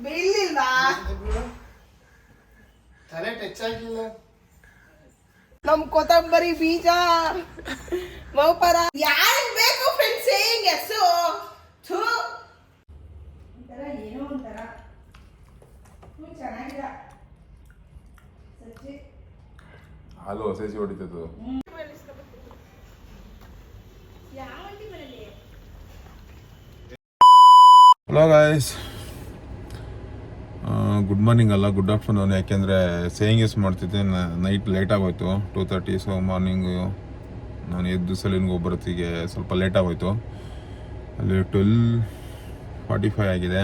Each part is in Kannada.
ಬೀಳಿಲ್ವಾ? ತಲೆ ಟಚ್ ಆಗಿಲ್ಲ. ನಮ್ ಕೊತ್ತಂಬರಿ ಬೀಜ ಮೌಪರ ಯಾರಿಗ್ ಬೇಕು ಫ್ರೆಂಡ್ಸ್ ಸೇಯಿಂಗ್ ಎಸ್ಸು ಥೂ ಒಂಥರ ಏನೋ ಒಂಥರ ಚೆನ್ನಾಗಿಲ್ಲ ಸಚ್ಚಿ ಹಾಲು ಹೊಸೇಸಿ ಹೊಡಿತದ್ದು. ಹಲೋ ಗಾಯ್ಸ್, ಗುಡ್ ಮಾರ್ನಿಂಗ್ ಅಲ್ಲ, ಗುಡ್ ಆಫ್ಟರ್ನೂನ್. ಯಾಕೆಂದರೆ ಸೇಯಿಂಗ್ ಯೂಸ್ ಮಾಡ್ತಿದ್ದೆ, ನೈಟ್ ಲೇಟ್ ಆಗೋಯ್ತು 2:30. ಸೊ ಮಾರ್ನಿಂಗು ನಾನು ಎದ್ದು ಸಲೂನ್ಗೆ ಒಬ್ಬರತ್ತಿಗೆ ಸ್ವಲ್ಪ ಲೇಟ್ ಆಗೋಯ್ತು. ಅಲ್ಲಿ 12:45 ಆಗಿದೆ.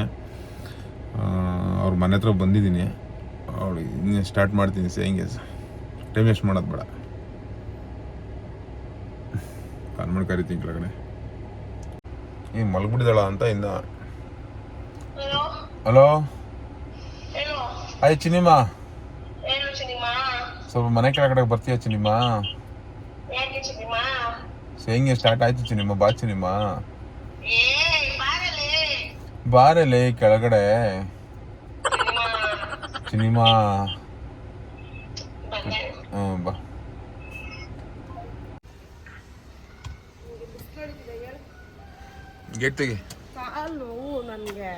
ಅವ್ರ ಮನೆ ಹತ್ರ ಬಂದಿದ್ದೀನಿ. ಅವಳಿಗೆ ಇನ್ನೇ ಸ್ಟಾರ್ಟ್ ಮಾಡ್ತೀನಿ ಸೇಯಿಂಗ್ ಯೂಸ್. ಟೈಮ್ ವೇಸ್ಟ್ ಮಾಡೋದು ಬೇಡ. ಕಾನ್ಮೆಂಟ್ ಕರಿತೀನಿ ಕೆಳಗಡೆ. ಈ ಮಲ್ಬಿಟ್ಟಿದ್ದಾಳ ಅಂತ ಇನ್ನ. ಹಲೋ, ಹಾಯ್ ಚಿನಿಮ್ಮ. ಸ್ವಲ್ಪ ಮನೆ ಕೆಳಗಡೆ ಬರ್ತೀಯ ಚಿನಿಮ್ಮ? ಸೇಯಿಂಗ್ ಸ್ಟಾರ್ಟ್ ಆಯ್ತು ಚಿನಿಮ್ಮ. ಬಾ ಚಿನಿಮ್ಮ, ಬಾರಲೆ ಕೆಳಗಡೆ ಚಿನಿಮ್ಮ. ಬಾ. ಗೇಟ್ ತೆಗಿ. ಕಾಲು ನೋವು ನನಗೆ,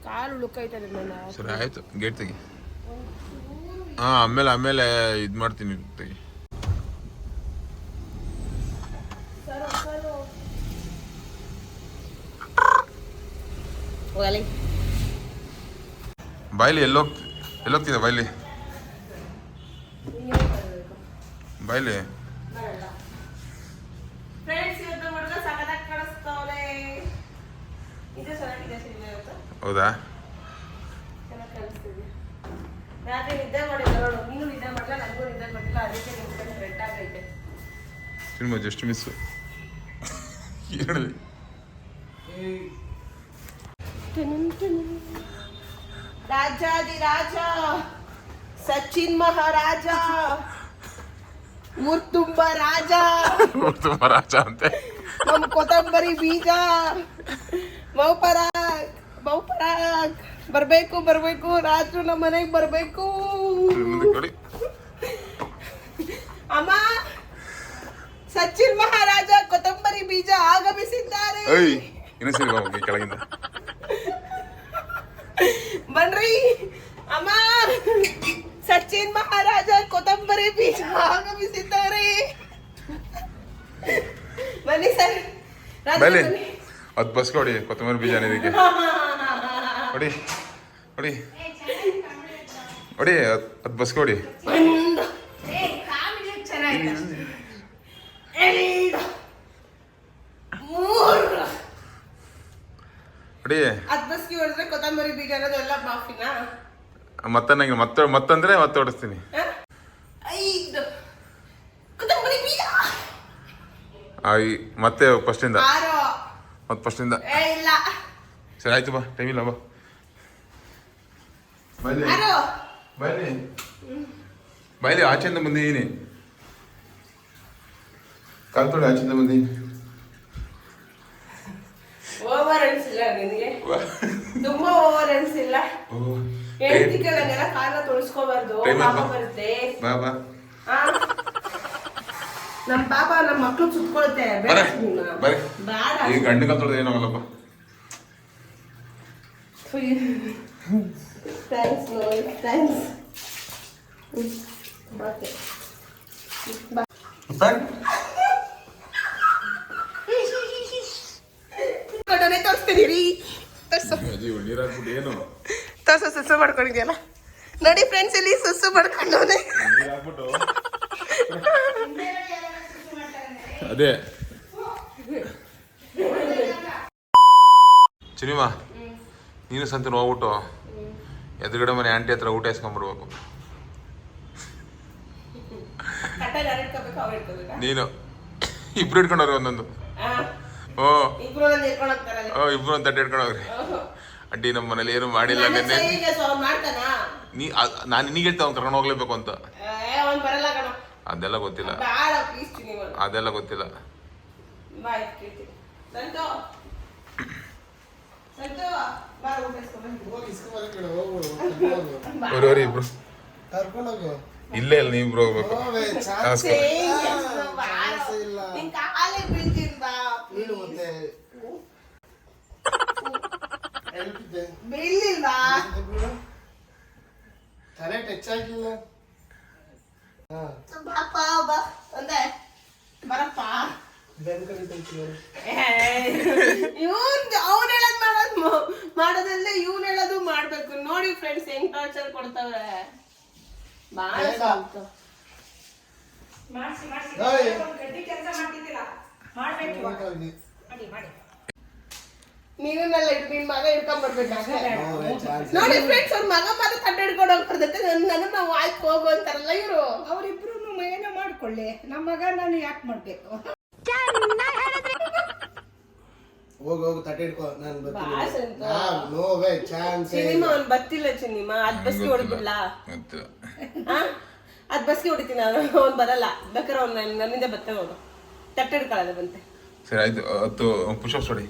ಕಾಲು ಉಳುಕೈತದೆ ನನ್ನ. ಸರಿ ಆಯ್ತು, ಗೇಟ್ ತೆಗಿ. ಆಮೇಲೆ ಇದು ಮಾಡ್ತೀನಿ, ತೆಗಿ. ಬಾಯ್ಲಿ ಎಲ್ಲೋಗ್ತಿದೆ ಬಾಯ್ಲಿ ಬಾಯ್ಲಿ. ಹೌದಾ? Cinema just miss. ರಾಜಾದಿರಾಜ ಸಚಿನ್ ಮಹಾರಾಜ ಊರ್ ತುಂಬ ರಾಜ ಅಂತೆ. ನಮ್ ಕೊತ್ತಂಬರಿ ಬೀಜ ಮೌಪರಾಗ್ ಬರ್ಬೇಕು ರಾಜು ನಮ್ಮ ಮನೆಗೆ ಬರ್ಬೇಕು. ಅಮ್ಮ, ಸಚಿನ್ ಮಹಾರಾಜ ಕೊತ್ತಂಬರಿ ಬೀಜ ಆಗಮಿಸಿದ್ದಾರೆ. ಕೆಳಗಿಂದ ಬನ್ರಿ ಅಮ್ಮ, ಸಚಿನ್ ಮಹಾರಾಜ ಕೊತ್ತಂಬರಿ ಬೀಜ ಆಗಮಿಸಿದ್ದಾರೆ. ಬನ್ನಿ ಸರ್. ಬನ್ನಿ, ಅದು ಬಸ್ ಕೊಡಿ. ಕೊತ್ತಂಬರಿ ಬೀಜ ಇದಕ್ಕೆ ಹೊಡಿ ಹೊಡಿ ಹೊಡಿ, ಅದು ಬಸ್ ಕೊಡಿ. ಹೊಡಿ. ಅದ್ಬಸ್ಕಿ ಹೊಡೆದ್ರೆ ಕೊತ್ತಂಬರಿ ಬೀಜ ಅನ್ನೋದೆಲ್ಲ ಮಾಫಿನಾ? ಮತ್ತೆ ನಂಗೆ ಮತ್ತಂದ್ರೆ ಮತ್ತೆ ಹೊಡಿಸ್ತೀನಿ. 5 ಕೊತ್ತಂಬರಿ ಬೀಜ. ಮತ್ತೆ ಫಸ್ಟಿಂದ 6 ಮತ್ತೆ ಫಸ್ಟಿಂದ. ಇಲ್ಲ ಸರಿ ಆಯ್ತು, ಬಾ. ಟೈಮ್ ಇಲ್ಲ, ಬಾ. ಬೈಲಿ ಆಚೆಯಿಂದ ಬಂದಿದ್ದೀನಿ. ಕಾಲ್ತೋಡಿ ಆಚೆಯಿಂದ ಬಂದಿದ್ದೀನಿ. ಓವರ್ ಅನ್ಸಿಲ್ಲ ನಿನಗೆ? ತುಂಬಾ ಓವರ್ ಅನ್ಸಿಲ್ಲ? ಹೇಳ್ತಿದ್ದಲ್ಲ, ಕಾಲ ತೊಳಸ್ಕೋಬಾರ್ದು, ಪಾಪ ಬರುತ್ತೆ. ಬಾ ಬಾ. ನಮ್ಮ ಪಾಪ ನಮ್ಮ ಮಕ್ಳು ಸುತ್ಕೊಳುತ್ತೆ. ಈ ಗಂಡು ಕಲ್ತೊಳ್ದು ಏನಾಗಲ್ಲಪ್ಪ. Thanks thanks. ತೋರಿಸ್ತಿದ್ದೀರಿ ಸುಸು ಮಾಡ್ಕೊಂಡಿದ್ಯಲ್ಲ ನೋಡಿ ಫ್ರೆಂಡ್ಸ್, ಇಲ್ಲಿ ಸುಸು ಮಾಡ್ಕೊಂಡವನೆ. ಅದೇ ಚಿನಿಮಾ, ನೀನು ಸಂತ ಹೋಗ್ಬಿಟ್ಟು ಎದುರುಗಡೆ ಮನೆ ಆಂಟಿ ಹತ್ರ ಊಟ ಇಸ್ಕೊಂಡ್ಬರ್ಬೇಕು. ನೀನು ಇಬ್ರು ಇಟ್ಕೊಂಡವ್ರಿ ಒಂದೊಂದು. ಇಬ್ರು ಒಂದು ತಟ್ಟೆ ಇಟ್ಕೊಂಡವ್ರಿ. ಅಡ್ಡಿ ನಮ್ಮ ಮನೇಲಿ ಏನು ಮಾಡಿಲ್ಲ. ನಾನು ನಿನಗೆ ಹೇಳ್ತಾ ಅವ್ನು ಕರ್ಕೊಂಡು ಹೋಗ್ಲೇಬೇಕು ಅಂತ. ಅದೆಲ್ಲ ಗೊತ್ತಿಲ್ಲ. ಅವ್ರವ್ರಿ ಇಬ್ರು ಇಲ್ಲೇ ಇಲ್ಲ ನೀವಿಬ್ರು ಹೋಗ್ಬೇಕು. ತಲೆ ಟಚ್ ಆಗಿಲ್ಲ. ಬರಪ್ಪ ಮಾಡೋದಲ್ಲೇ ಇವ್ನು ಹೇಳೋದು ಮಾಡ್ಬೇಕು. ನೋಡಿ ಫ್ರೆಂಡ್ಸ್ ಹೆಂಗ್ ಟಾರ್ಚರ್ ಕೊಡ್ತಾವ್ರೆ. ನೀನನ್ನೆಲ್ಲ ನಿನ್ ಮಗ ಹಿಡ್ಕೊಂಡ್ ಬರ್ಬೇಕು. ನೋಡಿ ಫ್ರೆಂಡ್ಸ್ ಅವ್ರ ಮಗ ಮಾತ್ರ ತಟ್ಟೆ ಹಿಡ್ಕೊಂಡು ಹೋಗ್ಬಾರ್ದತ್ತೆ. ನನ್ನ ನಾವು ಆಯ್ತು ಹೋಗು ಅಂತಾರಲ್ಲ ಇವ್ರು. ಅವ್ರಿಬ್ರು ಏನೋ ಮಾಡ್ಕೊಳ್ಳಿ, ನಮ್ಮ ಮಗ ನಾನು ಯಾಕೆ ಮಾಡ್ಬೇಕು? ಹೋಗಿ ತಟ್ಟೆ ಹಿಡ್ಕೊ. ನಾನು ನೋವೇ ಚಾನ್ಸ್ ಸಿನಿಮಾ ಅವ್ನು ಬತ್ತಿಲ್ಲ. ಸಿನಿಮಾ ಅದ್ ಬಸ್ಗೆ ಹೊಡೆದ್ಬಿಡ್ಲಾ? ಅದ್ ಬಸ್ಗೆ ಹೊಡಿತೀನಿ ನಾನು. ಅವ್ನು ಬರಲ್ಲ. ಬೇಕಾದ್ರೆ ಅವ್ನು ನನ್ನಿಂದ ಬತ್ತೆ ಹೋಗು. ತಟ್ಟೆ ಹಿಡ್ಕೊಳ್ಳೋದು ಬಂತೆ. ಸರಿ ಆಯ್ತು. 10 ಪುಷಪ್ಸ್ ಹೊಡಿ.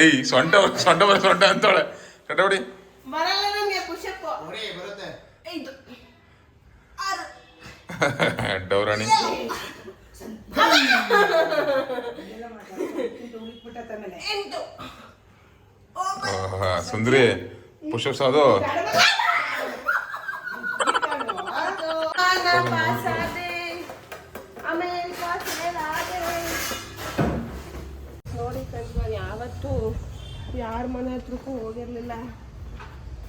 ಐ ಸೊಂಟ ಸೊಂಟ ಸೊಂಟ ಅಂತಾಳೆ. ಕಟ್ಟ ಹೊಡಿ. ಬರಲ್ಲ ನಮ್ಗೆ ಪುಷಪ್. ಬರುತ್ತೆ. 5 6 ಡೌರಾಣಿ. ಸುಂದ್ರಿ ಪುಷಪ್ಸ್ ಅದು. ನೋಡಿ ಫ್ರೆಂಡ್ಸ್, ನಾನು ಯಾವತ್ತೂ ಯಾರ ಮನೆ ಹತ್ರಕ್ಕೂ ಹೋಗಿರ್ಲಿಲ್ಲ.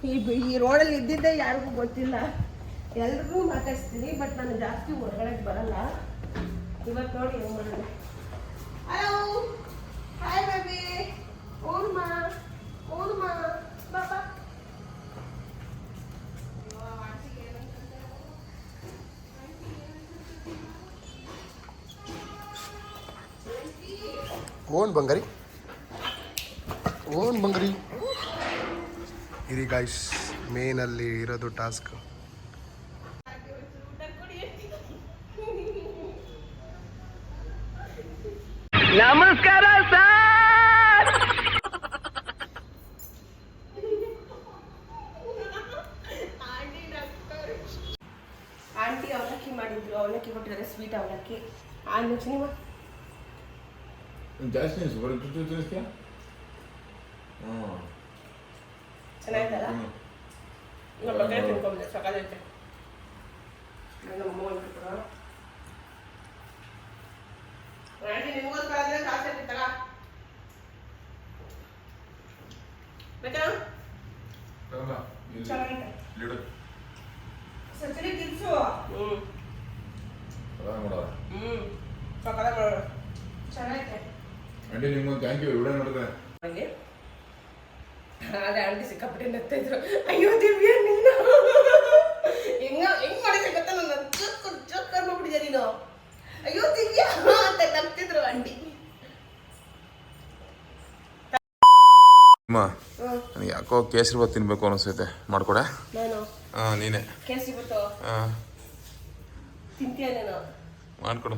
ಈ ರೋಡಲ್ಲಿ ಇದ್ದಿದ್ದೆ ಯಾರಿಗೂ ಗೊತ್ತಿಲ್ಲ. ಎಲ್ರಿಗೂ ಮಾತಾಡ್ಸ್ತೀನಿ, ಬಟ್ ನಾನು ಜಾಸ್ತಿ ಹೊರಗಡೆ ಬರಲ್ಲ. ಇವತ್ತು ನೋಡಿ ಹೆಂಗ್ ಮಾಡಿದೆ. Hello, hi baby. ಓರ್ಮಾ ಬಾಬಾ. ಓನ್ ಬಂಗಾರಿ ಇರಿ ಗಾಯ್ಸ್. ಮೇನಲ್ಲಿ ಇರೋದು ಟಾಸ್ಕ್. ನಮಸ್ಕಾರ ಸರ್. ಆಂಟಿ ಅವಲಕ್ಕಿ ಮಾಡಿದ್ರು. ಅವಲಕ್ಕಿ ಕೊಟ್ಟಿದ್ದಾರೆ, ಸ್ವೀಟ್ ಅವಲಕ್ಕಿ. ನೀವು ಜಾಸ್ತಿ ಚೆನ್ನಾಗಿದ್ದಲ್ಲ? ಈಗ ಬಗ್ಗೆ ತಿನ್ಕೊಂಡೆ ಸಕಾಲೈತೆ. ನಿಮ್ಗೋಸ್ಕರ ಅಂದ್ರೆ ಕಾಸು ಇರ್ತಿತ್ತಲ್ಲ. ಬೇಕಾ? ಸಚರಿ ತಿನ್ಸು. ಸಕಾಲ ಮಾಡೋಣ. ಚೆನ್ನಾಗೈತೆ. ಆಂಟಿ ನಿಮ್ಗೆ ಥ್ಯಾಂಕ್ ಯು. ವಿಡಿಯೋ ನೋಡಿದೆ. ಅದೇ ಆಂಟಿ ಸಿಕ್ಕಾಪಟ್ಟೆ ನಗ್ತಾ ಇದ್ರು. ಅಯ್ಯೋ ದಿವ್ಯಾ ನೀನು ಹೆಂಗ್ ಮಾಡಿದ್ರೆ ಗೊತ್ತಾ? ನನ್ನ ಜೋಕ್ ಮಾಡ್ಬಿಟ್ಟಿದ್ಯಾ ನೀನು. ಅಯ್ಯೋ ದಿವ್ಯಾ ಅಂತ ನಗ್ತಿದ್ರು ಆಂಟಿ. ನನಗೆ ಯಾಕೋ ಕೇಸರಿ ಬಾತ್ ತಿನ್ಬೇಕು ಅನಿಸ್ತೈತೆ. ಮಾಡ್ಕೊಡ. ನಾನು ನೀನೆ ಕೇಸರಿ ಬಾತು ತಿಂತೀಯ ನೀನು? ಮಾಡ್ಕೊಡು.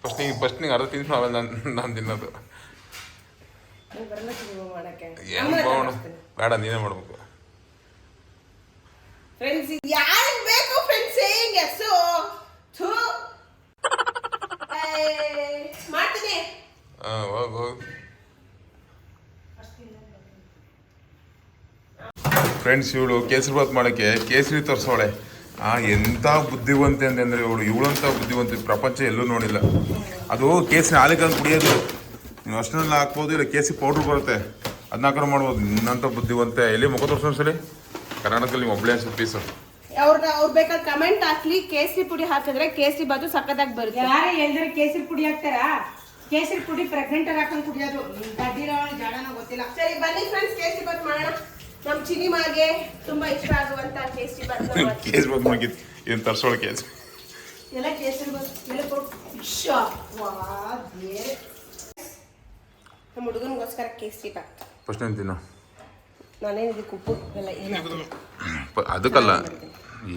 ಫಸ್ಟ್ ನಿಂಗೆ ಅರ್ಧ ತಿನ್ಸು, ಆಮೇಲೆ ನಾನು ತಿನ್ನೋದು. ಬರಲ್ಲ ಮಾಡಕ್ಕೆ. ಬೇಡ, ನೀನೇ ಮಾಡ್ಬೇಕು. ಫ್ರೆಂಡ್ಸ್ ಯಾರು ಬೇಕು ಫ್ರೆಂಡ್ಸ್ ಹೆಂಗೆಸು ಮಾಡ್ತೀನಿ. ಹೋಗು. ಫ್ರೆಂಡ್ಸ್, ಇವಳು ಕೇಸರಿ ಬಾತ್ ಮಾಡೋಕ್ಕೆ ಕೇಸರಿ ತರಿಸೋಳೆ. ಎಂಥ ಬುದ್ಧಿವಂತೆ ಅಂತಂದರೆ ಇವಳಂಥ ಬುದ್ಧಿವಂತೆ ಪ್ರಪಂಚ ಎಲ್ಲೂ ನೋಡಿಲ್ಲ. ಅದು ಕೇಸರಿ ಹಾಲಿಕಂದು ಕುಡಿಯೋದು. ನೀವು ಅಷ್ಟನ್ನೆಲ್ಲ ಹಾಕ್ಬೋದು, ಇಲ್ಲ ಕೇಸರಿ ಪೌಡ್ರ್ ಬರುತ್ತೆ, ಅದನ್ನ ಹಾಕೋ ಮಾಡ್ಬೋದು. ನಿನ್ನಂಥ ಬುದ್ಧಿವಂತೆ ಎಲ್ಲಿ ಮುಖ ತೋರಿಸೋನ್ಸಲಿ. ಕರ್ನಾಟಕದಲ್ಲಿ ನೀವು ಒಬ್ಬಳೇ ಅನ್ಸುತ್ತೆ ಪೀಸು. ಅವ್ರು ಬೇಕಾದ್ರೆ ಕಮೆಂಟ್ ಹಾಕ್ಲಿ. ಕೇಸರಿ ಪುಡಿ ಹಾಕಿದ್ರೆ ಕೇಸರಿ ಬಾತು ಸಕ್ಕತ್ತಾಗಿ ಬರುತ್ತೆ. ಯಾರೇ ಹೇಳಿದ್ರೆ ಕೇಸರಿ ಪುಡಿ ಹಾಕ್ತಾರ? ಕೇಸರಿ ಪುಡಿ ಪ್ರೆಗ್ನೆಂಟ್ ಆಗಿ ಹಾಕೊಂಡು ಕುಡಿಯೋದು. ಗಡ್ಡಿರೋ ಜಾಡನ ಗೊತ್ತಿಲ್ಲ. ಸರಿ ಬನ್ನಿ ಫ್ರೆಂಡ್ಸ್, ಕೇಸರಿ ಬಾತ್ ಮಾಡೋಣ. ನಮ್ಮ ಚಿನಿಮಾಗೆ ತುಂಬಾ ಇಷ್ಟ ಆಗುವಂತ ಕೇಸರಿ ಬಾತ್. ಕೇಸರಿ ಬಾತ್ ಮಾಡಿದ್ದು ಏನು ತರಿಸೋಳು ಕೇಸರಿ ಎಲ್ಲ ಕೇಸರಿ ಬಾತ್ ಎಲ್ಲ ಕೊಟ್ಟು ನಮ್ಮ ಹುಡುಗನಿಗೋಸ್ಕರ ಕೇಸರಿ ಬಾತ್. ಫಸ್ಟ್ ಏನು ತಿನ್ನು. ನಾನೇನಿದಕ್ಕೆ ಉಪ್ಪು ಎಲ್ಲ ಏನು ಅದಕ್ಕಲ್ಲ,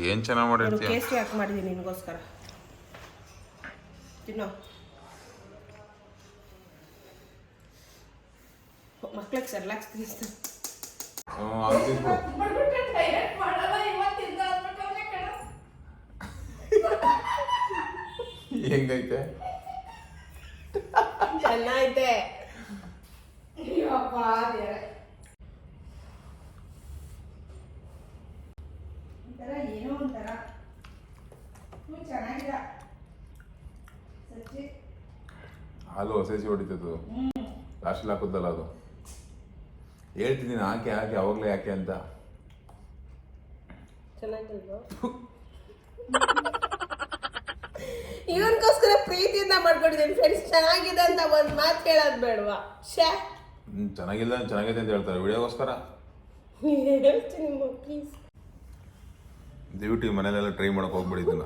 ಏನು ಚೆನ್ನಾಗಿ ಮಾಡಿರ್ತೀಯ. ಕೇಸರಿ ಹಾಕಿ ಮಾಡಿದ್ದೀನಿ ನಿನಗೋಸ್ಕರ. ತಿನ್ನೋ. ಮಕ್ಳಿಗೆ ಸರ್ಲಾಕ್ಸ್ ತಿನ್ನಿಸ್ತಾ. ಹೆಂಗೈತೆ? ಚೆನ್ನಾಗೈತೆ. ಏನೋ ಒಂಥರ ಚೆನ್ನಾಗಿಲ್ಲ ಸಚ್ಚಿ. ಹಾಲು ಹೊಸೇಸಿ ಹೊಡಿತದು ಲಾಸ್ಟಲ್ಲಿ ಹಾಕುತ್ತಲ್ಲ ಅದು. ಹೇಳ್ತಿದ್ದೀನಿ ಹಾಕಿ ಹಾಕಿ ಅವಾಗಲೇ ಯಾಕೆ ಅಂತ. ಚೆನ್ನಾಗಿಲ್ವಾ? ಇವನ್ಗೋಸ್ಕರ ಪ್ರೀತಿಯಿಂದ ಮಾಡ್ಕೊಂಡಿದ್ದೀನಿ ಫ್ರೆಂಡ್ಸ್. ಚೆನ್ನಾಗಿದೆ ಅಂತ ಒಂದು ಮಾತು ಹೇಳೋದು ಬೇಡವಾ? ಶೇ ಚೆನ್ನಾಗಿದೆ ಅಂತ ಹೇಳ್ತಾರೆ ವಿಡಿಯೋಗೋಸ್ಕರ. ಹೇಳ್ತೀನಿ ಪ್ಲೀಸ್. ದಯವಿಟ್ಟು ಮನೇಲೆಲ್ಲ ಟ್ರೈ ಮಾಡಕ್ಕೆ ಹೋಗ್ಬಿಡಿ ಇದನ್ನ.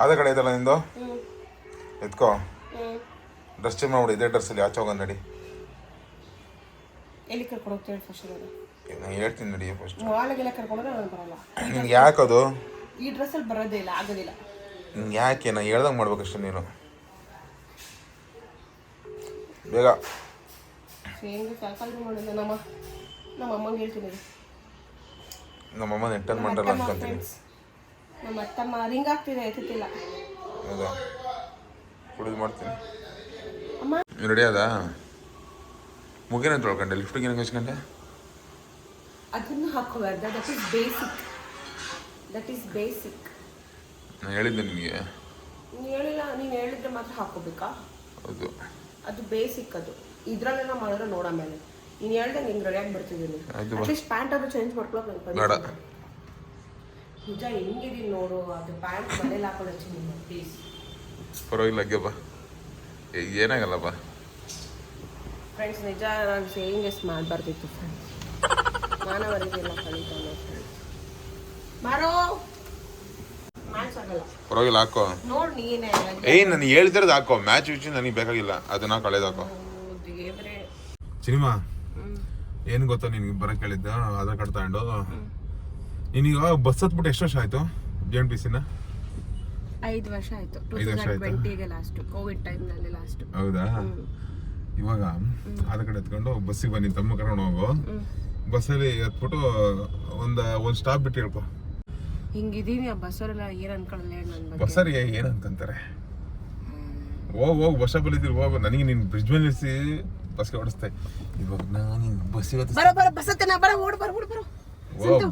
ಅದೇ ಕಡೆ ಐತಲ್ಲ ನಿಂದು, ಎತ್ಕೋ. ಡ್ರೆಸ್ ಚೇಂಜ್ ಮಾಡ್ಬಿಡಿ, ಇದೇ ಡ್ರೆಸ್ಸಲ್ಲಿ ಆಚೆ ಹೋಗೋಣ ನಡಿ. ಎಲ್ಲಿ ಕರ್ಕೊಂಡು ಹೋಗ್ತೇವೆ ಫಸ್ಟ್? ನಾನು ಹೇಳ್ತೀನಿ ನಡಿ ಫಸ್ಟ್. ಮಾಲ್ಗೆಲ್ಲ ಕರ್ಕೊಂಡ್ರೆ ನಾನು ಬರಲ್ಲ. ನಿನ್ಗೆ ಯಾಕದು? ಈ ಡ್ರೆಸ್ಸಲ್ಲಿ ಬರೋದೇ ಇಲ್ಲ, ಆಗೋದಿಲ್ಲ. ನಿನ್ಗೆ ಯಾಕೆ? ನಾನು ಹೇಳ್ದಂಗೆ ಮಾಡ್ಬೇಕಷ್ಟೆ ನೀನು. ಬೇಗ ಹೆಂಗೆ ಕಾಲ್ಕಾಲ್ರು ಮಾಡಿಲ್ಲ. ನಮ್ಮ ಅಮ್ಮಂಗೆ ಹೇಳ್ತೀನಿ. ನಮ್ಮಮ್ಮ ನೆಟ್ಟನ್ ಮಾಡಲ್ಲ ಅನ್ಕೊಂತೀನಿ. ನಮ್ಮ ಅತ್ತಮ್ಮ ರಿಂಗ್ ಆಗ್ತಿದೆ, ಎತ್ತಿಲ್ಲ. ಹೌದಾ? ಕುಡಿದು ಮಾಡ್ತೀನಿ. ಅಮ್ಮ ರೆಡಿ ಅದ? ಮುಗಿನ ತೊಳ್ಕೊಂಡೆ, ಲಿಫ್ಟಿಗೆ ಏನಕ್ಕೆ ಹಚ್ಕೊಂಡೆ? ಅದನ್ನು ಹಾಕೋಬಾರ್ದ. That is basic. ನಾನು ಹೇಳಿದ್ದೆ ನಿನಗೆ. ನೀನು ಹೇಳಿಲ್ಲ. ನೀನು ಹೇಳಿದ್ರೆ ಮಾತ್ರ ಹಾಕೋಬೇಕಾ? ಹೌದು, ಅದು ಬೇಸಿಕ್. ಅದು ಇದ್ರಲ್ಲೆಲ್ಲ ಮಾಡಿದ್ರೆ ನೋಡ ಮೇಲೆ. ನೀನು ಹೇಳ್ದಂಗೆ ಹಿಂಗೆ ರೆಡಿಯಾಗಿ ಬರ್ತಿದ್ದೀನಿ. ಅಟ್ಲೀಸ್ಟ್ ಪ್ಯಾಂಟ್ ಅದು ಚೇಂಜ್ ಮಾಡ್ಕೊಳಕ್ಕೆ ಬೇಡ. ನಿಜ ಹೆಂಗಿದೀನಿ ನೋಡು. ಅದು ಪ್ಯಾಂಟ್ ಮನೇಲಿ ಹಾಕೊಂಡು ಹಚ್ಚಿ ಪ್ಲೀಸ್. ಪರವಾಗಿಲ್ಲ ಅಗ್ಗಪ್ಪ, ಏನಾಗಲ್ಲಪ್ಪ. ಫ್ರೆಂಡ್ಸ್ ನಿಜ ನಾನು ಸೇವಿಂಗ್ ಎಷ್ಟು ಮಾಡಬಾರ್ದಿತ್ತು ಫ್ರೆಂಡ್ಸ್. ಮಾನವರಿಗೆಲ್ಲ ಕಲಿತಾನೆ ಫ್ರೆಂಡ್ಸ್. ಮಾರೋ ಮ್ಯಾಚ್ ಆಗಲ್ಲ. ಪರವಾಗಿಲ್ಲ ಹಾಕೋ. ನೋಡಿ ನೀನೇ ನಾನು ಹೇಳ್ತಿರೋದು ಹಾಕೋ. ಮ್ಯಾಚ್ ವಿಚ್ ನನಗೆ ಬೇಕಾಗಿಲ್ಲ, ಅದನ್ನ ಕಳೆದು ಹಾಕೋ. ದೇವ್ರೆ. ಸಿನಿಮಾ ಏನು ಗೊತ್ತಾ ನಿನ್ಗೆ ಬರೋಕ್ಕೆ ಹೇಳಿದ್ದ? ಆಧಾರ್ ಕಾರ್ಡ್ ತಗೊಂಡು ನೀನೀಗ ಬಸ್ ಹತ್ಬಿಟ್ಟು ಎಷ್ಟು ವರ್ಷ ಆಯ್ತು? BMTC-ನ 5 ವರ್ಷ ಆಯ್ತು. 5 ವರ್ಷ ಆಯ್ತು. 2020ಗೆ ಲಾಸ್ಟ್, ಕೋವಿಡ್ ಟೈಮ್ನಲ್ಲಿ ಲಾಸ್ಟ್. ಹೌದಾ? ಇವಾಗ ಆಧಾರ್ ಕಾರ್ಡ್ ಎತ್ಕೊಂಡು ಬಸ್ಸಿಗೆ ಬನ್ನಿ, ತಮ್ಮ ಕರ್ಕೊಂಡು ಹೋಗು. ಬಸ್ಸಲ್ಲಿ ಎತ್ಬಿಟ್ಟು ಒಂದು ಸ್ಟಾಪ್ ಬಿಟ್ಟು ಹೇಳ್ಕೊ. ಹಿಂಗಿದೀನಿ. ಆ ಬಸ್ಸವರೆಲ್ಲ ಏನು ಅನ್ಕೊಳ್ಳಲ್ಲ ನನ್ನ ಬಗ್ಗೆ. ಬಸ್ಸರಿಗೆ ಏನು ಅನ್ಕೊಂತಾರೆ? ಹೋಗು ಬಸ್ ಸ್ಟಾಪ್ ಅಲ್ಲಿ ಹೋಗು. ನನಗೆ ನೀನು ಬ್ರಿಡ್ಜ್ ಮೇಲೆ ನಿಲ್ಲಿಸಿ ಬಸ್ಗೆ ಓಡಿಸ್ತೆ. ಇವಾಗ ನಾನು ಬಸ್ಸಿಗೆ ಬರೋ ಬಸ್ ಹತ್ತನ. ಬರೋ ಓಡ್ ಬರೋ.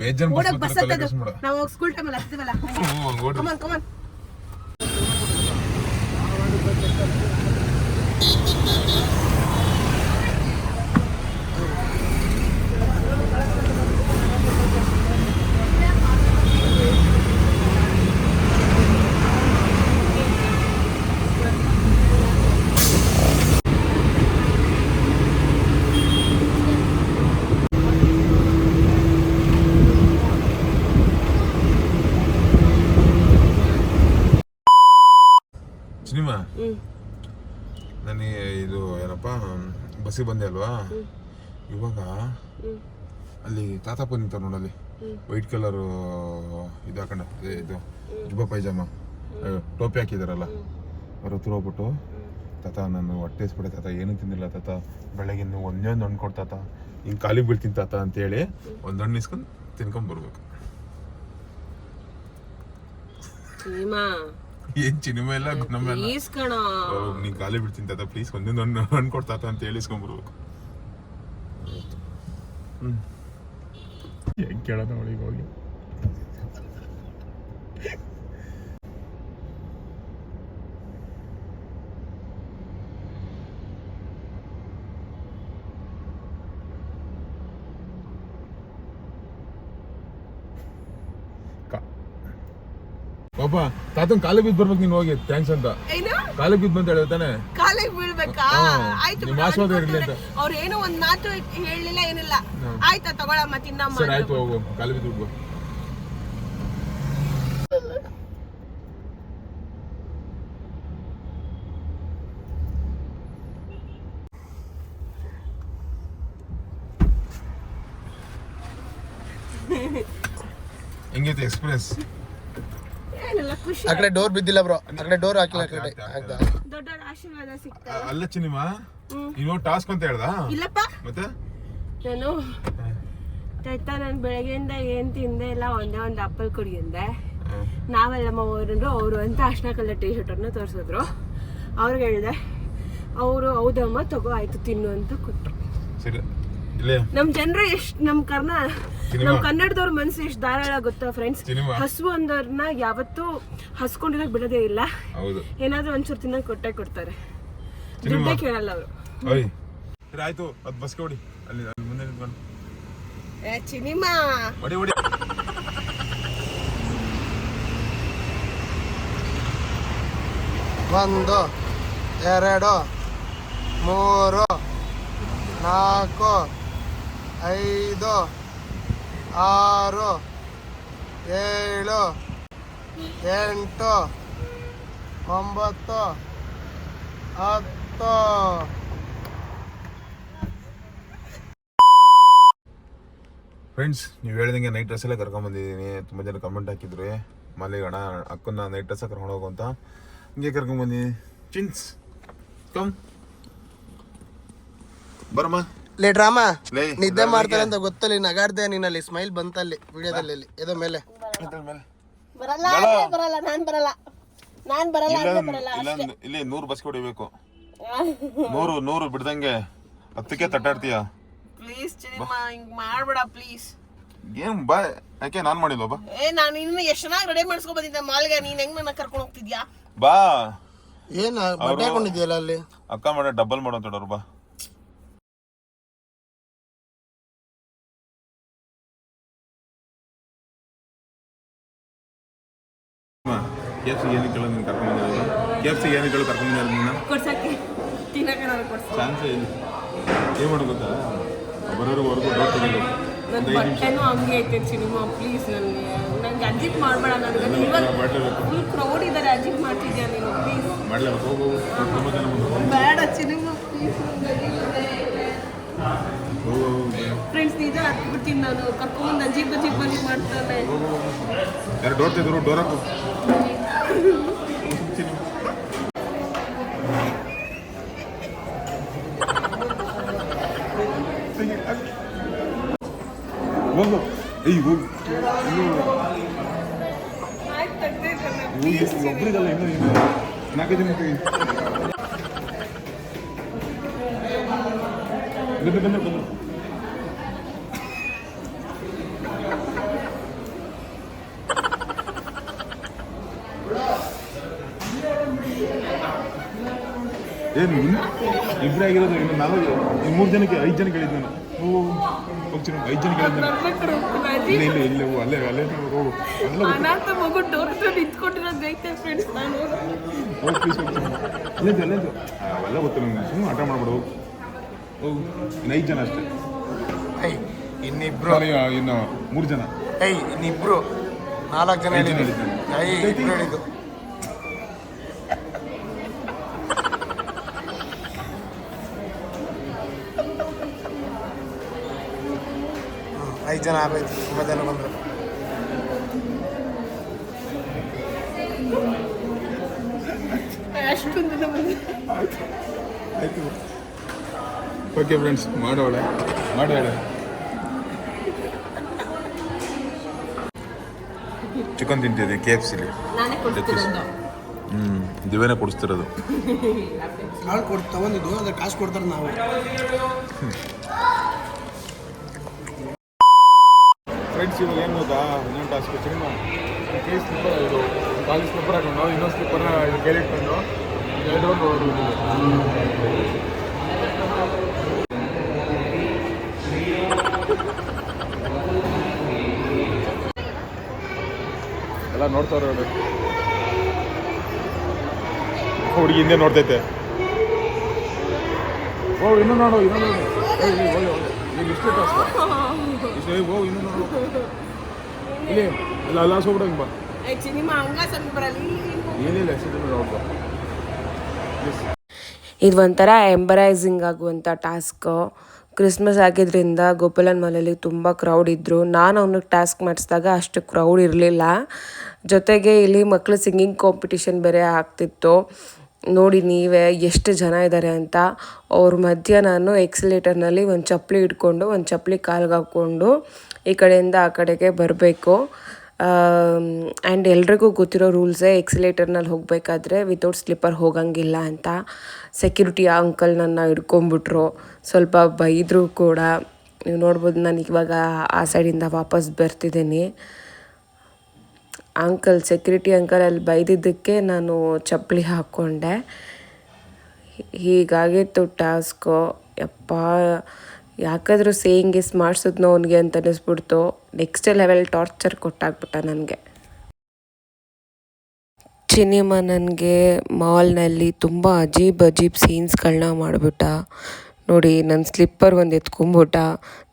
ಬೇಜಾನ್ ಬಸ್ ಹತ್ತದು. ನಾವು ಸ್ಕೂಲ್ ಟೈಮಲ್ಲಿ ಹತ್ತಿವಲ್ಲ. ಕಮಾನ್. ಸಿನಿಮಾ ನನಗೆ ಇದು ಏನಪ್ಪ, ಬಸ್ಸಿಗೆ ಬಂದೆ ಅಲ್ವಾ? ಇವಾಗ ಅಲ್ಲಿ ತಾತಪ್ಪ ನಿಂತ ನೋಡಲ್ಲಿ, ವೈಟ್ ಕಲರ್ ಇದು ಹಾಕೊಂಡ, ಇದು ಜುಬ್ಬ ಪೈಜಾಮ, ಟೋಪಿ ಹಾಕಿದಾರಲ್ಲ, ಅವ್ರ ಹತ್ರ ಹೋಗ್ಬಿಟ್ಟು, ತಾತ ನಾನು ಹೊಟ್ಟೆ ಹಸ್ಬಿಟ್ಟೆ ತಾತ, ಏನೂ ತಿಂದಿಲ್ಲ ತಾತ, ಬೆಳಗ್ಗೆ ಒಂದೇ ಒಂದು ಹಣ್ಣು ಕೊಡ್ತಾತ, ಹಿಂಗೆ ಕಾಲಿಗೆ ಬೀಳ್ತೀನಿ ತಾತ ಅಂತೇಳಿ ಒಂದು ಹಣ್ಣು ಇಸ್ಕೊಂಡು ತಿನ್ಕೊಂಡ್ ಬರ್ಬೇಕು. ಏನ್ ಸಿನಿಮಾ ಇಲ್ಲ ನಮ್ಮ ನೀನ್ ಕಾಲೇ ಬಿಡ್ತೀನಿ ತಾತ ಪ್ಲೀಸ್, ಒಂದೊಂದು ಹಣ್ಣು ಕೊಡ್ತಾತ ಅಂತ ಹೇಳಿ ಇಸ್ಕೊಂಡ್ಬರ್ಬೇಕು. ಹೆಂಗ್ ಕೇಳೋಣ ಅವಳಿಗೆ ಹೋಗಿ. ಪಾಪ ತಾತನ್ ಕಾಲಿಗೆ ಬಿದ್ದು ಬರ್ಬೇಕು ನೀನು ಹೋಗಿ, ಥ್ಯಾಂಕ್ಸ್ ಅಂತ. ಕಾಲಿಗೆ ಬಿದ್ದು ಅಂತ ಹೇಳ್ತಾನೆ. ಕಾಲಿಗೆ ಬೀಳ್ಬೇಕಾ? ಆಯ್ತು, ಅವ್ರು ಏನೋ ಒಂದ್ ಮಾತು ಹೇಳಲಿಲ್ಲ, ಏನಿಲ್ಲ. ಆಯ್ತಾ ತಗೊಳಮ್ಮ, ತಿನ್ನಮ್ಮ. ಸರಿ ಆಯ್ತು, ಹೋಗು, ಕಾಲಿಗೆ ಬಿದ್ದು. ಹೆಂಗೈತೆ ಎಕ್ಸ್ಪ್ರೆಸ್? ಏನಿಲ್ಲ ಖುಷಿ. ಆ ಕಡೆ ಡೋರ್ ಬಿದ್ದಿಲ್ಲ ಬ್ರೋ, ಆ ಕಡೆ ಡೋರ್ ಹಾಕಿಲ್ಲ. ಆ ಕಡೆ ದೊಡ್ಡ ಆಶೀರ್ವಾದ ಸಿಕ್ತ. ಅಲ್ಲ ಚಿನಿಮಾ, ನೀನು ಟಾಸ್ಕ್ ಅಂತ ಹೇಳ್ದ? ಇಲ್ಲಪ್ಪ, ಮತ್ತೆ ನಾನು ನಾನು ಬೆಳಗ್ಗೆಯಿಂದ ಏನ್ ತಿಂದೆ ಇಲ್ಲ, ಒಂದೇ ಒಂದು ಆಪಲ್ ಕುಡಿಯಂದೆ. ನಾವೆಲ್ಲ ಅವರು ಅವರು ಅಂತ ಅರ್ಶಿನ ಕಲರ್ ಟೀ ಶರ್ಟನ್ನು ತೋರಿಸಿದ್ರು. ಅವ್ರಿಗೆ ಹೇಳಿದೆ, ಅವರು ಹೌದಮ್ಮ ತಗೋ ಆಯ್ತು ತಿನ್ನು ಅಂತ ಕೊಟ್ಟರು. ಸರಿ ಇಲ್ಲೇ ನಮ್ ಜನರು ಎಷ್ಟು ನಮ್ ಕನ್ನಡದವ್ರ ಮನ್ಸು ಎಷ್ಟು ಧಾರಾಳ ಗೊತ್ತಾ ಫ್ರೆಂಡ್ಸ್. ಹಸು ಅಂದವ್ರನ್ನ ಯಾವತ್ತೂ ಹಸ್ಕೊಂಡಿರಕ್ ಬಿಡೋದೇ ಇಲ್ಲ. ಹೌದು, ಏನಾದ್ರೂ ಒಂಚೂರು ತಿನ್ನಕ್ ಕೊಟ್ಟೆ ಕೊಡ್ತಾರೆ, ದುಡ್ಡೇ ಕೇಳಲ್ಲ ಅವರು. ಸರಿ ಆಯ್ತು, ಅದು ಬಸ್ಗೆ ಹೊಡಿ, ಅಲ್ಲಿ ಮುಂದೆ ನಿಂತ್ಕೊಂಡು ಚಿನಿಮಾ ಹೊಡಿ ಹೊಡಿ. ಒಂದು, ಎರಡು, ಮೂರು, ನಾಲ್ಕು, ಐದು, ಆರು, ಏಳು, ಎಂಟು, ಒಂಬತ್ತು, ಹತ್ತು. ಫ್ರೆಂಡ್ಸ್, ನೀವು ಹೇಳ್ದಂಗೆ ನೈಟ್ ಡ್ರೆಸ್ ಎಲ್ಲ ಕರ್ಕೊಂಬಂದಿದ್ದೀನಿ. ತುಂಬ ಜನ ಕಮೆಂಟ್ ಹಾಕಿದ್ರು, ಮಾಲಿಗಣ ಅಕ್ಕನ್ನ ನೈಟ್ ಡ್ರೆಸ್ ಕರ್ಕೊಂಡು ಹೋಗು ಅಂತ. ಹಿಂಗೆ ಕರ್ಕೊಂಬಂದಿದ್ದೀನಿ. Chin's come ಬರಮ್ಮ. ಲೇ ಡ್ರಾಮಾ, ನಿದ್ದೆ ಮಾಡ್ತಾರೆ ಅಂತ ಗೊತ್ತಲ್ಲಿ ನಗಾಡ್ದೆ ನೀನಲ್ಲಿ. ಸ್ಮೈಲ್ ಬಂತಲ್ಲಿ ವಿಡಿಯೋದಲ್ಲಿ ಎದ ಮೇಲೆ. ಇಲ್ಲಿ 100 ಬಸ್ ಹೊಡಿಬೇಕು. 100 ಬಿಡ್ದಂಗೆ 10ಕ್ಕೆ ತಟ್ಟಾಡ್ತೀಯ. ಪ್ಲೀಸ್ ಚಿನಿಮಾ, ಹಿಂಗ್ ಮಾಡ್ಬೇಡ ಪ್ಲೀಸ್. ಏನ್ ಬಾ, ಯಾಕೆ ನಾನ್ ಮಾಡಿಲ್ವ? ಬಾ. ನಾನು ಇನ್ನು ಎಷ್ಟು ಚೆನ್ನಾಗಿ ರೆಡಿ ಮಾಡಿಸ್ಕೊಂಡ್ ಬಂದಿದ್ದೆ ಮಾಲ್ಗೆ, ನೀನ್ ಹೆಂಗ್ ನನ್ನ ಕರ್ಕೊಂಡು ಹೋಗ್ತಿದ್ಯಾ? ಬಾ. ಏನ್ ಬಟ್ಟೆ ಹಾಕೊಂಡಿದ್ಯಲ್ಲ ಅಲ್ಲಿ? ಅಕ್ಕ ಮಾಡ ಡಬಲ್ ಮಾಡೋ ಅಂತ ಹೇಳೋರು. ಬಾ. KFC ಏನಕ್ಕೆ ನೀನು ಕರ್ಕೊಂಡ್ಬಂದಿರೋದು? KFC ಏನಕ್ಕೆ ಕರ್ಕೊಂಡ್ಬಂದಿರೋದು ನೀನು? ಕೊಡ್ಸಕ್ಕೆ, ತಿನ್ನಕ್ಕೆ ನಾನು ಕೊಡ್ಸಕ್ಕೆ ಚಾನ್ಸೇ ಇಲ್ಲ. ಏನು ಮಾಡೋದು ಗೊತ್ತಾ, ಬರೋರ್ವರೆಗೂ ಡೋರ್ ತೆಗಿಬೇಕು. ನನ್ನ ಬಟ್ಟೆನೂ ಹಂಗೆ ಐತೆ ಚಿನಿಮಾ, ಪ್ಲೀಸ್ ನನಗೆ ಅಜಿಪ್ ಮಾಡಬೇಡ. ನನಗೆ ಫುಲ್ ಕ್ರೌಡ್ ಇದ್ದಾರೆ, ಅಜಿಪ್ ಮಾಡ್ತಿದ್ಯಾ ನೀನು ಪ್ಲೀಸ್. ಮಾಡಲೇಬೇಕು, ಹೋಗು. ತುಂಬ ಜನ ಬಂದು ಬೇಡ ಚಿನಿಮಾ ಪ್ಲೀಸ್. ಫ್ರೆಂಡ್ಸ್, ನಿಜ ಹತ್ಬಿಡ್ತೀನಿ ನಾನು. ಕರ್ಕೊಂಬಂದು ಅಜಿಪ್ ಅಜಿಪ್ ಮಾಡ್ತಾನೆ. ಯಾರು ಡೋರ್ ತೆಗೆದ್ರು? ಡೋರ್ ಹಾಕು. ಹೋಗು, ಏಯ್ ಹೋಗು. ಒಬ್ರಿಗಲ್ಲ, ಇನ್ನೂ 4 ಜನ ಬಂದು ಏನು ಇಬ್ಬರೇ ಆಗಿರೋದು. ಇನ್ನು 3 ಜನಕ್ಕೆ 5 ಜನಕ್ಕೆ ಹೇಳಿದ್ದು ನಾನು. ಹೋಗ್ತೀನಿ, 5 ಜನಕ್ಕೆ ಹೇಳಿದ್ದು. ಇಲ್ಲ ಇಲ್ಲ ಇಲ್ಲ, ಅಲ್ಲೇ ಅಲ್ಲೇ ಹೋಗು. ಅನಾಥ ಮಗು ಡೋರ್ ಹತ್ರ ನಿಂತ್ಕೊಂಡಿರೋದು ಐತೆ ಫ್ರೆಂಡ್ಸ್. ನಾನು ಹೋಗಿ ಪ್ಲೀಸ್ ಹೋಗ್ತೀನಿ. ಅಲ್ಲೇದು ಅವೆಲ್ಲ ಗೊತ್ತು ನನಗೆ. ಸುಮ್ಮನೆ ಆಟ ಮಾಡ್ಬಿಡು. ಹೋಗು. ಇನ್ನು 5 ಜನ ಅಷ್ಟೇ. ಇನ್ನಿಬ್ರು, ಇನ್ನು 3 ಜನ. ಇನ್ನಿಬ್ರು 4 ಜನ ಹೇಳಿದ್ದು. ಹೇಳಿದ್ದು 5 ಜನ ಆಗೋಯ್ತು. 9 ಜನ ಬಂದರು. ಅಷ್ಟೊಂದು ಜನ ಬಂದು ಆಯ್ತು. ಓಕೆ ಫ್ರೆಂಡ್ಸ್, ಮಾಡೋಳೆ. ಚಿಕನ್ ತಿಂತಿದ್ದೆ KFCಲಿ. ನಾನೇ ಕೊಡ್ತಿರೋದು. ದಿವ್ಯನೇ ಕೊಡಿಸ್ತಿರೋದು. ಕಾಳು ತಗೊಂಡಿದ್ದು, ಅದ್ರ ಕಾಸು ಕೊಡ್ತಾರೆ ನಾವು. ಫ್ರೆಂಡ್ಸ್, ಇವಾಗ ಏನು ಗೊತ್ತಾ, ಇನ್ನೊಂದು ಟಾಸ್ಕ್ ಚಿನ್ನ ಕೇಸ್ ಸ್ಲಿಪ್ಪರ್, ಇದು ಕಾಲೇಜ್ ಸ್ಲಿಪ್ಪರ್ ಹಾಕೊಂಡು ಇನ್ನೊಂದು ಸ್ಲಿಪ್ಪರ್ ಇದು ಕೇಳಿಟ್ಕೊಂಡು ಎಲ್ಕೊಂಡು ಎಲ್ಲ ನೋಡ್ತಾವ್ರೆ ಅವರು. ಹುಡುಗಿ ಹಿಂದೆ ನೋಡ್ತೈತೆ. ಇನ್ನೂ ನೋಡು. ಈಗ ಇಷ್ಟೇ ಟಾಸ್ಕ್. ಹೋಗು, ಇನ್ನೂ ನೋಡು. ಇಲ್ಲಿ ಎಲ್ಲ ಹೋಗ್ಬಿಡಂಗೆ ಬಾ. ಚಿನಿಮಾ ಹಂಗ ಸ್ವಲ್ಪ ಬರಲಿ. ಏನಿಲ್ಲ, ನೋಡ್ಬಾ. ಇದು ಒಂಥರ ಎಂಬರೈಸಿಂಗ್ ಆಗುವಂಥ ಟಾಸ್ಕು. ಕ್ರಿಸ್ಮಸ್ ಆಗಿದ್ದರಿಂದ ಗೋಪಾಲನ್ ಮಾಲಲ್ಲಿ ತುಂಬ ಕ್ರೌಡ್ ಇದ್ದರು. ನಾನು ಅವ್ನಿಗೆ ಟಾಸ್ಕ್ ಮಾಡಿಸಿದಾಗ ಅಷ್ಟು ಕ್ರೌಡ್ ಇರಲಿಲ್ಲ. ಜೊತೆಗೆ ಇಲ್ಲಿ ಮಕ್ಕಳು ಸಿಂಗಿಂಗ್ ಕಾಂಪಿಟಿಷನ್ ಬೇರೆ ಆಗ್ತಿತ್ತು. ನೋಡಿ ನೀವೇ ಎಷ್ಟು ಜನ ಇದ್ದಾರೆ ಅಂತ. ಅವ್ರ ಮಧ್ಯ ನಾನು ಎಕ್ಸಿಲೇಟರ್ನಲ್ಲಿ ಒಂದು ಚಪ್ಪಲಿ ಇಟ್ಕೊಂಡು ಒಂದು ಚಪ್ಪಲಿ ಕಾಲ್ಗೆ ಹಾಕ್ಕೊಂಡು ಈ ಕಡೆಯಿಂದ ಆ ಕಡೆಗೆ ಬರಬೇಕು. ಆ್ಯಂಡ್ ಎಲ್ರಿಗೂ ಗೊತ್ತಿರೋ ರೂಲ್ಸೇ, ಎಕ್ಸಿಲೇಟರ್ನಲ್ಲಿ ಹೋಗಬೇಕಾದ್ರೆ ವಿತೌಟ್ ಸ್ಲಿಪ್ಪರ್ ಹೋಗಂಗಿಲ್ಲ ಅಂತ. ಸೆಕ್ಯೂರಿಟಿ ಅಂಕಲ್ ನನ್ನ ಹಿಡ್ಕೊಂಬಿಟ್ರು, ಸ್ವಲ್ಪ ಬೈದರು ಕೂಡ. ನೀವು ನೋಡ್ಬೋದು, ನಾನು ಇವಾಗ ಆ ಸೈಡಿಂದ ವಾಪಸ್ ಬರ್ತಿದ್ದೀನಿ. ಸೆಕ್ಯೂರಿಟಿ ಅಂಕಲ್ ಅಲ್ಲಿ ಬೈದಿದ್ದಕ್ಕೆ ನಾನು ಚಪ್ಪಲಿ ಹಾಕ್ಕೊಂಡೆ. ಹೀಗಾಗಿತ್ತು ಟಾಸ್ಕು. ಯಪ್ಪ, ಯಾಕಾದರೂ ಸೇಯಿಂಗ್ ಎಸ್ ಮಾಡಿಸಿದ್ನೋ ಅವನಿಗೆ ಅಂತ ಅನ್ನಿಸ್ಬಿಡ್ತು. ನೆಕ್ಸ್ಟ್ ಲೆವೆಲ್ ಟಾರ್ಚರ್ ಕೊಟ್ಟಾಗ್ಬಿಟ್ಟ ನನಗೆ. ಸಿನಿಮಾ ನನಗೆ ಮಾಲ್ನಲ್ಲಿ ತುಂಬ ಅಜೀಬ್ ಸೀನ್ಸ್ಗಳನ್ನ ಮಾಡಿಬಿಟ್ಟ. ನೋಡಿ, ನನ್ನ ಸ್ಲಿಪ್ಪರ್ ಒಂದು ಎತ್ಕೊಂಬಿಟ್ಟ.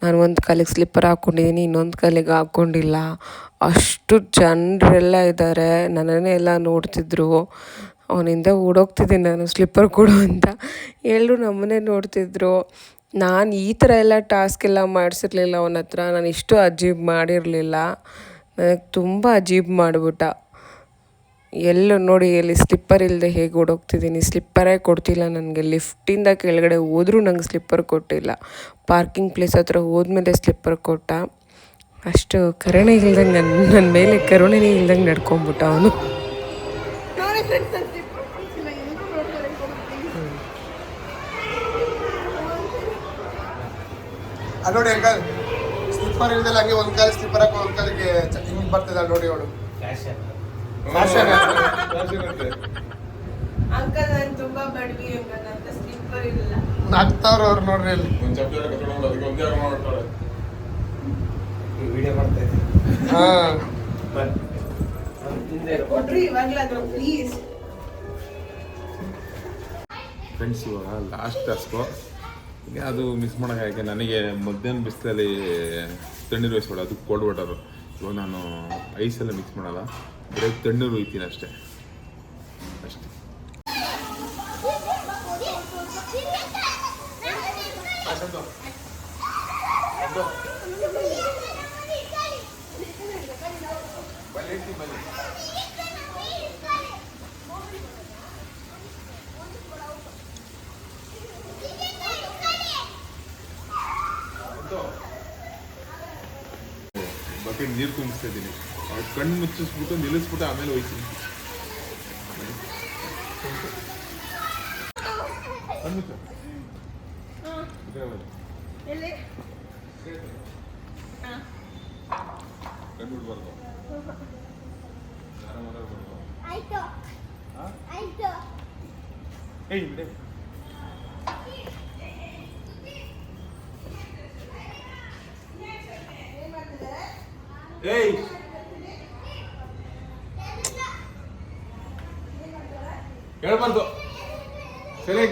ನಾನು ಒಂದು ಕಾಲಿಗೆ ಸ್ಲಿಪ್ಪರ್ ಹಾಕ್ಕೊಂಡಿದ್ದೀನಿ, ಇನ್ನೊಂದು ಕಾಲಿಗೆ ಹಾಕ್ಕೊಂಡಿಲ್ಲ. ಅಷ್ಟು ಜನರೆಲ್ಲ ಇದ್ದಾರೆ, ನನ್ನನ್ನೇ ಎಲ್ಲ ನೋಡ್ತಿದ್ರು. ಅವನಿಂದ ಓಡೋಗ್ತಿದ್ದೀನಿ ನಾನು, ಸ್ಲಿಪ್ಪರ್ ಕೊಡು ಅಂತ. ಎಲ್ಲರೂ ನಮ್ಮನ್ನೇ ನೋಡ್ತಿದ್ರು. ನಾನು ಈ ಥರ ಎಲ್ಲ ಟಾಸ್ಕ್ ಎಲ್ಲ ಮಾಡಿಸಿರ್ಲಿಲ್ಲ ಅವನ ಹತ್ರ. ನಾನು ಇಷ್ಟು ಅಜೀಬ್ ಮಾಡಿರಲಿಲ್ಲ. ನನಗೆ ತುಂಬ ಅಜೀಬ್ ಮಾಡಿಬಿಟ್ಟ. ಎಲ್ಲೂ ನೋಡಿ, ಎಲ್ಲಿ ಸ್ಲಿಪ್ಪರ್ ಇಲ್ಲದೆ ಹೇಗೆ ಓಡೋಗ್ತಿದ್ದೀನಿ. ಸ್ಲಿಪ್ಪರೇ ಕೊಡ್ತಿಲ್ಲ ನನಗೆ. ಲಿಫ್ಟಿಂದ ಕೆಳಗಡೆ ಹೋದ್ರೂ ನಂಗೆ ಸ್ಲಿಪ್ಪರ್ ಕೊಟ್ಟಿಲ್ಲ. ಪಾರ್ಕಿಂಗ್ ಪ್ಲೇಸ್ ಹತ್ರ ಹೋದ್ಮೇಲೆ ಸ್ಲಿಪ್ಪರ್ ಕೊಟ್ಟ. ಅಷ್ಟು ಕರುಣೆ ಇಲ್ದಂಗೆ, ನನ್ನ ಮೇಲೆ ಕರುಣೆನೇ ಇಲ್ದಂಗೆ ನಡ್ಕೊಂಬಿಟ್ಟ ಅವನು. ನೋಡಿ ಅಂಕಲ್, ಸ್ಲಿಪ್ಪರ್ ಇಲ್ದಲ್ಲ ಹಂಗೆ ಒಂದು ಕಾಲಿಗೆ ಸ್ಲಿಪ್ಪರ್ ಹಾಕಿ ಒಂದು ಕಾಲಿಗೆ ಹಿಂಗೆ ಬರ್ತಿದ್ದಾಳೆ ನೋಡಿ ಅವಳು. ಅಂಕಲ್ ನಾನು ತುಂಬಾ ಬಡವಿ ಅಂಕಲ್, ಅಂತ ಸ್ಲಿಪ್ಪರ್ ಇಲ್ಲ. ನಾಗ್ತಾವ್ರ ಅವ್ರು ನೋಡ್ರಿ ಅಲ್ಲಿ. ಕೊಡ್ರಿ ಇವಾಗ್ಲಾದ್ರು ಪ್ಲೀಸ್. ಫ್ರೆಂಡ್ಸ್, ಇವಾಗ ಲಾಸ್ಟ್ ಟಾಸ್ಕು. ಅದು ಮಿಸ್ ಮಾಡೋಕ್ಕೆ ನನಗೆ ಮಧ್ಯಾಹ್ನ ಬಿಸಿಲಲ್ಲಿ ತಣ್ಣೀರು ವಹಿಸ್ಬೇಡ, ಅದಕ್ಕೆ ಕೋಲ್ಡ್ ವಾಟರು. ಇವಾಗ ನಾನು ಐಸೆಲ್ಲ ಮಿಕ್ಸ್ ಮಾಡಲ್ಲ, ಬರೀ ತಣ್ಣೀರು ಒಯ್ತೀನಿ ಅಷ್ಟೇ. ಬಕೆಟ್ ನೀರು ತುಂಬಿಸ್ತಾ ಇದ್ದೀನಿ. ಕಣ್ಣು ಮುಚ್ಚಿಸ್ಬಿಟ್ಟು ನಿಲ್ಲಿಸ್ಬಿಟ್ಟು ಆಮೇಲೆ ಹೋಯ್ತೀನಿ. ಕಣ್ಬಿಡ್ಬಾರ್ದು. ಹೇಳ್ಬಾರ್ದು. ಸರಿ,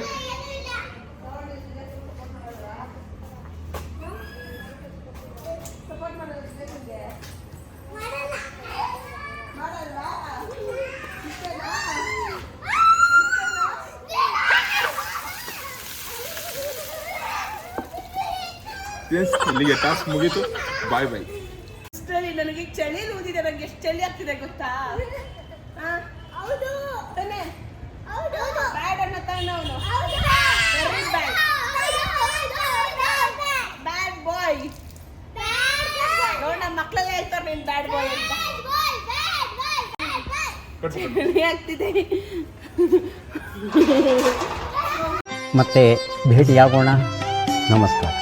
ಇಲ್ಲಿಗೆ ಟಾಸ್ಕ್ ಮುಗೀತು. ಬಾಯ್ ಬಾಯ್. ನನಗೆ ಚಳಿ ಊದಿದೆ, ನನಗೆ ಎಷ್ಟು ಚಳಿ ಆಗ್ತಿದೆ ಗೊತ್ತಾ? ಬ್ಯಾಡ್ ಅನ್ನ ತಾನು ಅವನು, ಬ್ಯಾಡ್ ಬಾಯ್. ನೋಡ, ಮಕ್ಕಳೆಲ್ಲ ಹೇಳ್ತಾರೆ ನೀನ್ ಬ್ಯಾಡ್ ಬಾಯ್ ಅಂತ. ಚಳಿ ಆಗ್ತಿದೆ. ಮತ್ತೆ ಭೇಟಿಯಾಗೋಣ. ನಮಸ್ಕಾರ.